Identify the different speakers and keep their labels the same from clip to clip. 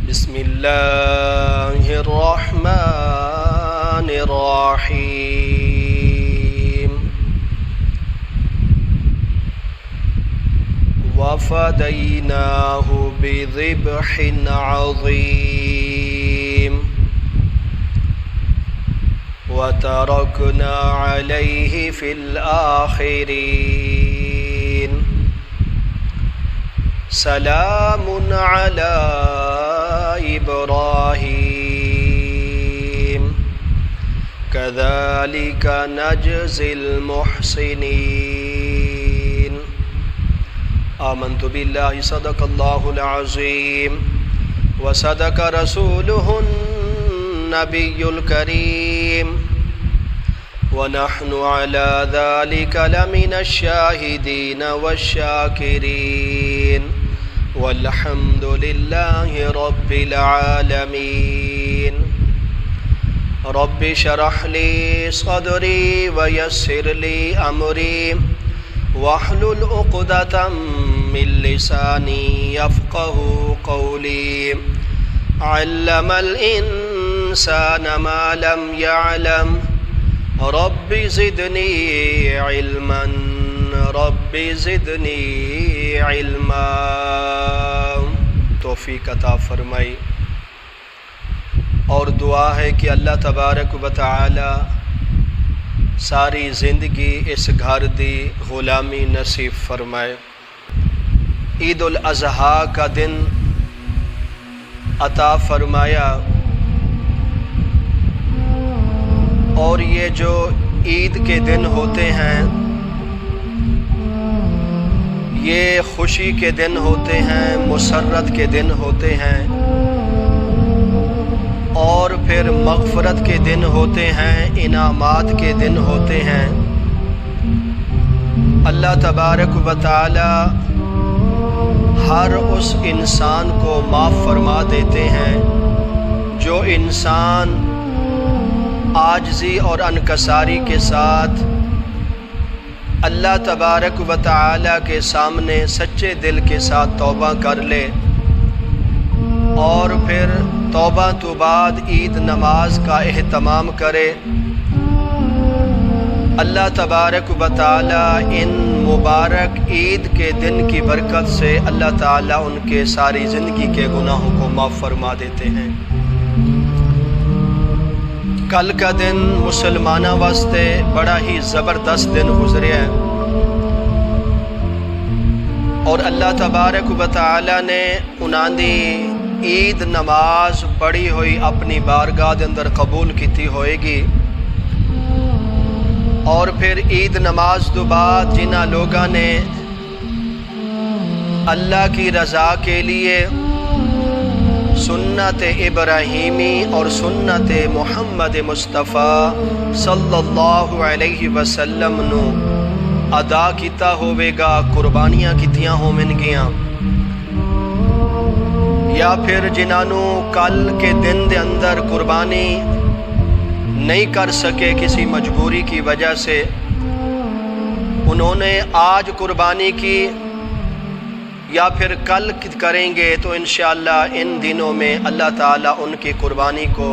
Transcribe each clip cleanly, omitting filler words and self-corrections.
Speaker 1: بسم اللہ الرحمن الرحیم وفدیناہ بذبح عظیم وترکنا علیہ فی الآخرین سلام علی ابراہیم کذالک نجزی المحسنین آمنت باللہ صدق اللہ العظیم وصدق رسولہ النبی الکریم ونحن على ذلك لمن الشاهدين والشاكرين والحمد لله رب العالمين رب اشرح لي صدري ويسر لي أمري واحلل عقدة من لساني يفقه قولي علم الإنسان ما لم يعلم رب زدنی علما رب زدنی علما توفیق عطا فرمائی۔ اور دعا ہے کہ اللہ تبارک و تعالی ساری زندگی اس گھر دی غلامی نصیب فرمائے۔ عید الاضحیٰ کا دن عطا فرمایا، اور یہ جو عید کے دن ہوتے ہیں یہ خوشی کے دن ہوتے ہیں، مسرت کے دن ہوتے ہیں، اور پھر مغفرت کے دن ہوتے ہیں، انعامات کے دن ہوتے ہیں۔ اللہ تبارک و تعالی ہر اس انسان کو معاف فرما دیتے ہیں جو انسان عاجزی اور انکساری کے ساتھ اللہ تبارک و تعالی کے سامنے سچے دل کے ساتھ توبہ کر لے، اور پھر توبہ تو بعد عید نماز کا اہتمام کرے۔ اللہ تبارک و تعالی ان مبارک عید کے دن کی برکت سے اللہ تعالی ان کے ساری زندگی کے گناہوں کو معاف فرما دیتے ہیں۔ کل کا دن مسلمانہ واسطے بڑا ہی زبردست دن گزرے ہے، اور اللہ تبارک و تعالی نے انہاں دی عید نماز پڑھی ہوئی اپنی بارگاہ دے اندر قبول کیتی ہوئے گی۔ اور پھر عید نماز تو بعد جنہاں لوگاں نے اللہ کی رضا کے لیے سنت ابراہیمی اور سنت محمد مصطفیٰ صلی اللہ علیہ وسلم نو ادا کیتا ہوئے گا، قربانیاں کیتیاں ہومن گیاں، یا پھر جنہوں کل کے دن دے اندر قربانی نہیں کر سکے کسی مجبوری کی وجہ سے، انہوں نے آج قربانی کی یا پھر کل کریں گے، تو انشاءاللہ ان دنوں میں اللہ تعالیٰ ان کی قربانی کو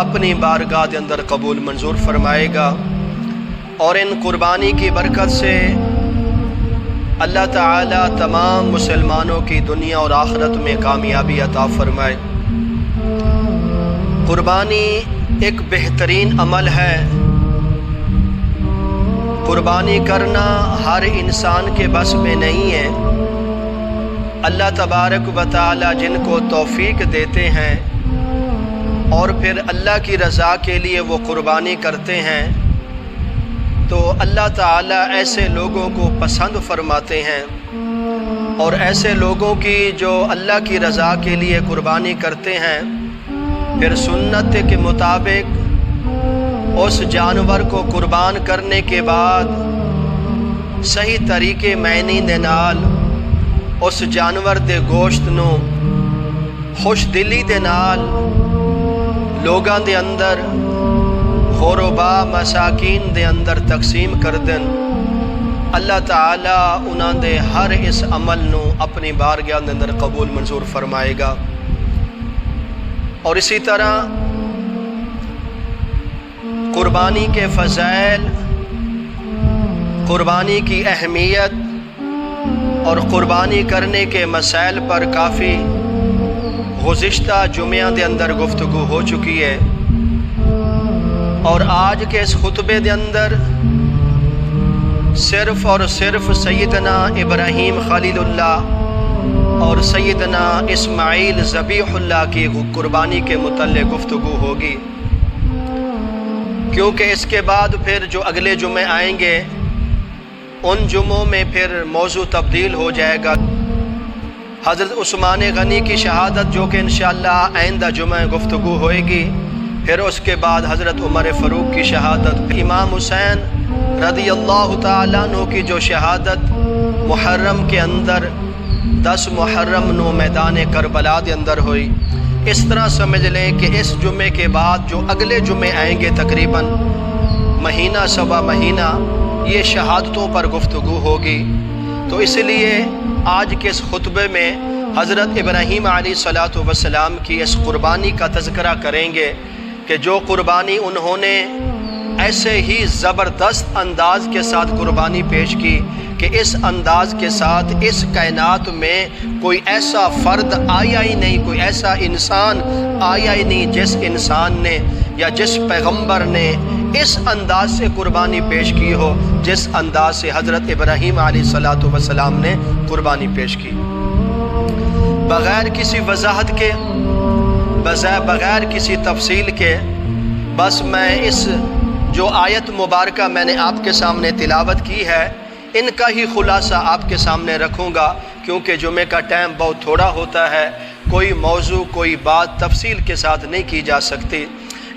Speaker 1: اپنی بارگاہ کے اندر قبول منظور فرمائے گا، اور ان قربانی کی برکت سے اللہ تعالیٰ تمام مسلمانوں کی دنیا اور آخرت میں کامیابی عطا فرمائے۔ قربانی ایک بہترین عمل ہے، قربانی کرنا ہر انسان کے بس میں نہیں ہے۔ اللہ تبارک و تعالی جن کو توفیق دیتے ہیں اور پھر اللہ کی رضا کے لیے وہ قربانی کرتے ہیں، تو اللہ تعالی ایسے لوگوں کو پسند فرماتے ہیں، اور ایسے لوگوں کی جو اللہ کی رضا کے لیے قربانی کرتے ہیں پھر سنت کے مطابق اس جانور کو قربان کرنے کے بعد صحیح طریقے معنی دے نال اس جانور دے گوشت نو خوش دلی دے نال لوگاں دے اندر غربا مساکین دے اندر تقسیم کر دن۔ اللہ تعالیٰ انہاں دے ہر اس عمل نو اپنی بارگاہ دے اندر قبول منظور فرمائے گا۔ اور اسی طرح قربانی کے فضائل، قربانی کی اہمیت اور قربانی کرنے کے مسائل پر کافی گزشتہ جمعہ دے اندر گفتگو ہو چکی ہے، اور آج کے اس خطبے دے اندر صرف اور صرف سیدنا ابراہیم خلیل اللہ اور سیدنا اسماعیل ذبیح اللہ کی قربانی کے متعلق گفتگو ہوگی، کیونکہ اس کے بعد پھر جو اگلے جمعے آئیں گے ان جمعوں میں پھر موضوع تبدیل ہو جائے گا۔ حضرت عثمان غنی کی شہادت جو کہ انشاءاللہ آئندہ جمعہ گفتگو ہوئے گی، پھر اس کے بعد حضرت عمر فاروق کی شہادت، امام حسین رضی اللہ تعالیٰ عنہ کی جو شہادت محرم کے اندر 10 محرم نو میدان کربلا کے اندر ہوئی، اس طرح سمجھ لیں کہ اس جمعے کے بعد جو اگلے جمعے آئیں گے تقریباً مہینہ سوا مہینہ یہ شہادتوں پر گفتگو ہوگی۔ تو اس لیے آج کے اس خطبے میں حضرت ابراہیم علیہ الصلوۃ والسلام کی اس قربانی کا تذکرہ کریں گے کہ جو قربانی انہوں نے ایسے ہی زبردست انداز کے ساتھ قربانی پیش کی کہ اس انداز کے ساتھ اس کائنات میں کوئی ایسا فرد آیا ہی نہیں، کوئی ایسا انسان آیا ہی نہیں جس انسان نے یا جس پیغمبر نے اس انداز سے قربانی پیش کی ہو جس انداز سے حضرت ابراہیم علیہ الصلوۃ والسلام نے قربانی پیش کی، بغیر کسی وضاحت کے، بغیر کسی تفصیل کے۔ بس میں اس جو آیت مبارکہ میں نے آپ کے سامنے تلاوت کی ہے ان کا ہی خلاصہ آپ کے سامنے رکھوں گا، کیونکہ جمعے کا ٹائم بہت تھوڑا ہوتا ہے، کوئی موضوع کوئی بات تفصیل کے ساتھ نہیں کی جا سکتی،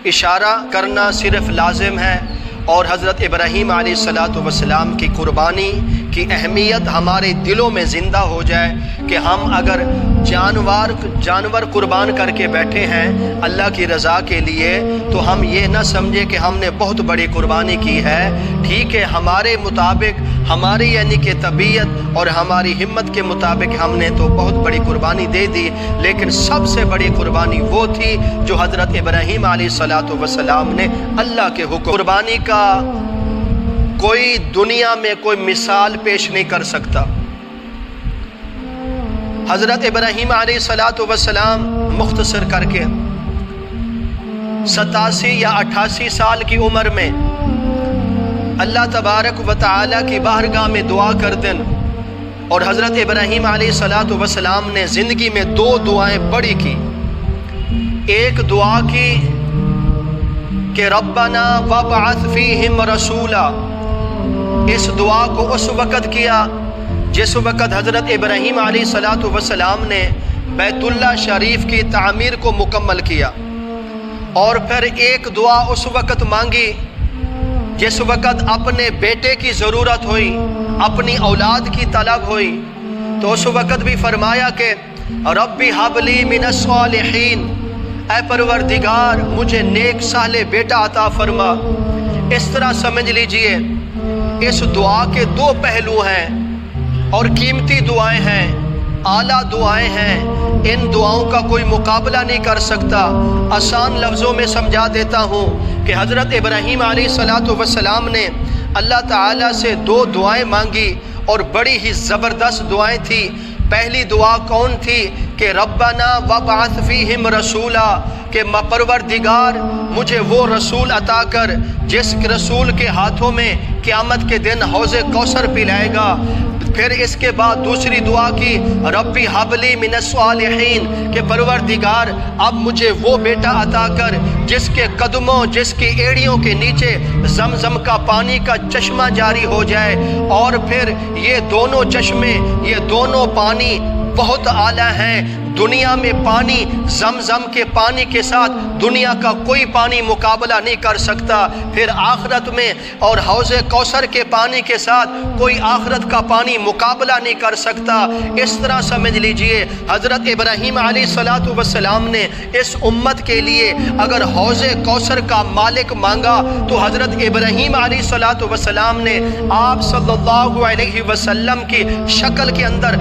Speaker 1: اشارہ کرنا صرف لازم ہے، اور حضرت ابراہیم علیہ الصلوۃ والسلام کی قربانی کی اہمیت ہمارے دلوں میں زندہ ہو جائے کہ ہم اگر جانور قربان کر کے بیٹھے ہیں اللہ کی رضا کے لیے تو ہم یہ نہ سمجھے کہ ہم نے بہت بڑی قربانی کی ہے۔ ٹھیک ہے، ہمارے مطابق، ہماری یعنی کہ طبیعت اور ہماری ہمت کے مطابق ہم نے تو بہت بڑی قربانی دے دی، لیکن سب سے بڑی قربانی وہ تھی جو حضرت ابراہیم علیہ الصلوۃ والسلام نے اللہ کے حکم قربانی کا کوئی دنیا میں کوئی مثال پیش نہیں کر سکتا۔ حضرت ابراہیم علیہ الصلوۃ والسلام مختصر کر کے 87 یا 88 سال کی عمر میں اللہ تبارک و تعالیٰ کی بارگاہ میں دعا کر دیں، اور حضرت ابراہیم علیہ الصلوۃ والسلام نے زندگی میں 2 دعائیں بڑی کی۔ ایک دعا کی کہ ربنا وابعث فیہم رسولا، اس دعا کو اس وقت کیا جس وقت حضرت ابراہیم علیہ الصلوۃ والسلام نے بیت اللہ شریف کی تعمیر کو مکمل کیا، اور پھر ایک دعا اس وقت مانگی جس وقت اپنے بیٹے کی ضرورت ہوئی، اپنی اولاد کی طلب ہوئی، تو اس وقت بھی فرمایا کہ ربی حب لی من الصالحین، اے پروردگار مجھے نیک صالح بیٹا عطا فرما۔ اس طرح سمجھ لیجئے اس دعا کے 2 پہلو ہیں اور قیمتی دعائیں ہیں، اعلیٰ دعائیں ہیں، ان دعاؤں کا کوئی مقابلہ نہیں کر سکتا۔ آسان لفظوں میں سمجھا دیتا ہوں کہ حضرت ابراہیم علیہ الصلوۃ والسلام نے اللہ تعالیٰ سے 2 دعائیں مانگی اور بڑی ہی زبردست دعائیں تھیں۔ پہلی دعا کون تھی کہ ربنا وابعث فیہم رسولا، کہ پروردگار مجھے وہ رسول عطا کر جس رسول کے ہاتھوں میں قیامت کے دن حوض کوثر پلائے گا۔ پھر اس کے بعد دوسری دعا کی ربی حب لی من الصالحین، کہ پروردگار اب مجھے وہ بیٹا عطا کر جس کے قدموں، جس کی ایڑیوں کے نیچے زمزم کا پانی کا چشمہ جاری ہو جائے، اور پھر یہ دونوں چشمے، یہ دونوں پانی بہت اعلیٰ ہیں۔ دنیا میں پانی زمزم کے پانی کے ساتھ دنیا کا کوئی پانی مقابلہ نہیں کر سکتا، پھر آخرت میں اور حوض کوثر کے پانی کے ساتھ کوئی آخرت کا پانی مقابلہ نہیں کر سکتا۔ اس طرح سمجھ لیجئے حضرت ابراہیم علیہ الصلوۃ والسلام نے اس امت کے لیے اگر حوض کوثر کا مالک مانگا تو حضرت ابراہیم علیہ الصلوۃ والسلام نے آپ صلی اللہ علیہ وسلم کی شکل کے اندر،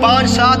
Speaker 1: 5-7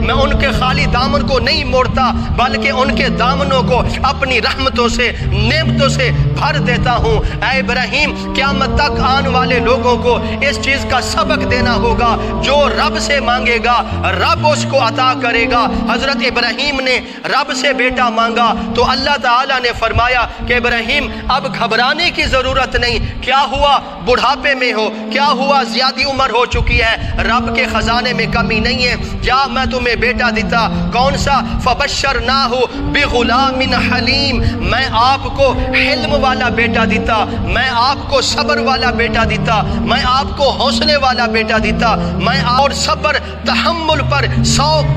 Speaker 1: میں ان کے خالی دامن کو نہیں موڑتا بلکہ ان کے دامنوں کو اپنی رحمتوں سے نعمتوں سے بھر دیتا ہوں۔ اے ابراہیم قیامت تک آنے والے لوگوں کو اس چیز کا سبق دینا ہوگا، جو رب سے مانگے گا رب اس کو عطا کرے گا۔ حضرت ابراہیم نے رب سے بیٹا مانگا تو اللہ تعالیٰ نے فرمایا کہ ابراہیم اب گھبرانے کی ضرورت نہیں، کیا ہوا بڑھاپے میں ہو، کیا ہوا زیادہ عمر ہو چکی ہے، رب کے خزانے میں کمی نہیں ہے، جا میں تمہیں بیٹا دیتا۔ کون سا؟ فبشرناہ بغلام حلیم، میں آپ کو حلم والا بیٹا دیتا، میں آپ کو صبر والا بیٹا دیتا، میں آپ کو حوصلے والا بیٹا دیتا، میں اور صبر تحمل پر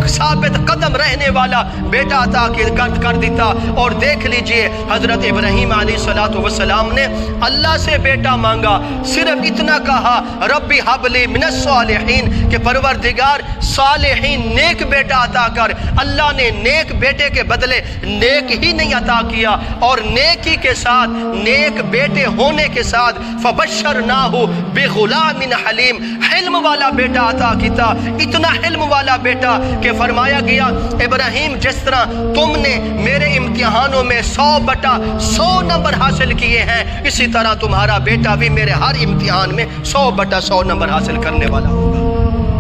Speaker 1: ثابت قدم رہنے والا بیٹا عطا کر دیتا۔ اور دیکھ لیجئے حضرت ابراہیم علیہ السلام نے اللہ سے بیٹا مانگا، صرف اتنا کہا ربی حب لی من الصالحین کہ پروردگار صالحین نیک بیٹا عطا کر۔ اللہ نے نیک بیٹے کے بدلے نیک ہی نہیں عطا کیا، اور نیکی کے ساتھ نیک بیٹے ہونے کے ساتھ فبشرناہ بغلام حلیم، حلم والا بیٹا عطا کیتا۔ اتنا حلم والا بیٹا کہ فرمایا گیا ابراہیم جس طرح تم نے میرے امتحانوں میں 100/100 نمبر حاصل کیے ہیں، اسی طرح تمہارا بیٹا بھی میرے ہر امتحان میں 100/100 نمبر حاصل کرنے والا ہوگا۔